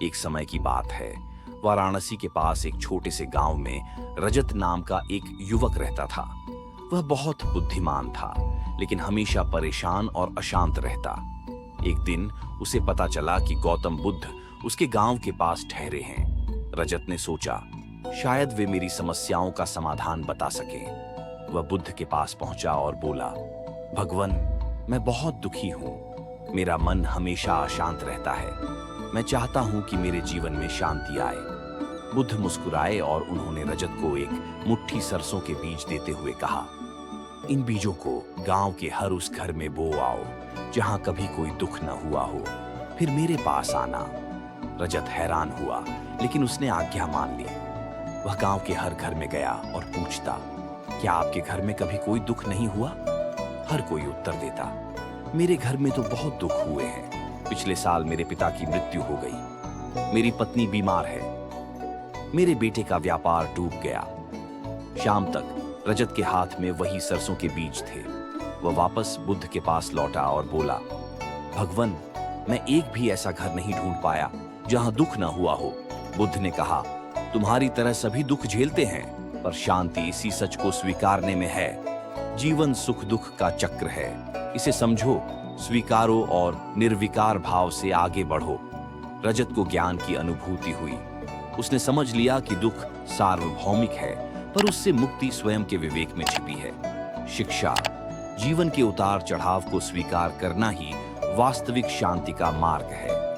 एक समय की बात है। वाराणसी के पास एक छोटे से गांव में रजत नाम का एक युवक रहता था। वह बहुत बुद्धिमान था, लेकिन हमेशा परेशान और अशांत रहता। एक दिन उसे पता चला कि गौतम बुद्ध उसके गांव के पास ठहरे हैं। रजत ने सोचा, शायद वे मेरी समस्याओं का समाधान बता सकें। वह बुद्ध के पास पहुंचा और बोला, भगवान, मैं बहुत दुखी हूं। मेरा मन हमेशा अशांत रहता है। मैं चाहता हूं कि मेरे जीवन में शांति आए। बुद्ध मुस्कुराए और उन्होंने रजत को एक मुट्ठी सरसों के बीज देते हुए कहा, इन बीजों को गांव के हर उस घर में बो आओ जहां कभी कोई दुख न हुआ हो, फिर मेरे पास आना। रजत हैरान हुआ, लेकिन उसने आज्ञा मान ली। वह गांव के हर घर में गया और पूछता, क्या आपके घर में कभी कोई दुख नहीं हुआ? हर कोई उत्तर देता, मेरे घर में तो बहुत दुख हुए हैं। पिछले साल मेरे पिता की मृत्यु हो गई, मेरी पत्नी बीमार है, मेरे बेटे का व्यापार डूब गया। शाम तक रजत के हाथ में वही सरसों के बीज थे। वह वापस बुद्ध के पास लौटा और बोला, भगवान, मैं एक भी ऐसा घर नहीं ढूंढ पाया जहां दुख न हुआ हो। बुद्ध ने कहा, तुम्हारी तरह सभी दुख झेलते हैं, पर शांति इसी सच को स्वीकारने में है। जीवन सुख दुख का चक्र है, इसे समझो, स्वीकारो और निर्विकार भाव से आगे बढ़ो। रजत को ज्ञान की अनुभूति हुई। उसने समझ लिया कि दुख सार्वभौमिक है, पर उससे मुक्ति स्वयं के विवेक में छिपी है। शिक्षा, जीवन के उतार चढ़ाव को स्वीकार करना ही वास्तविक शांति का मार्ग है।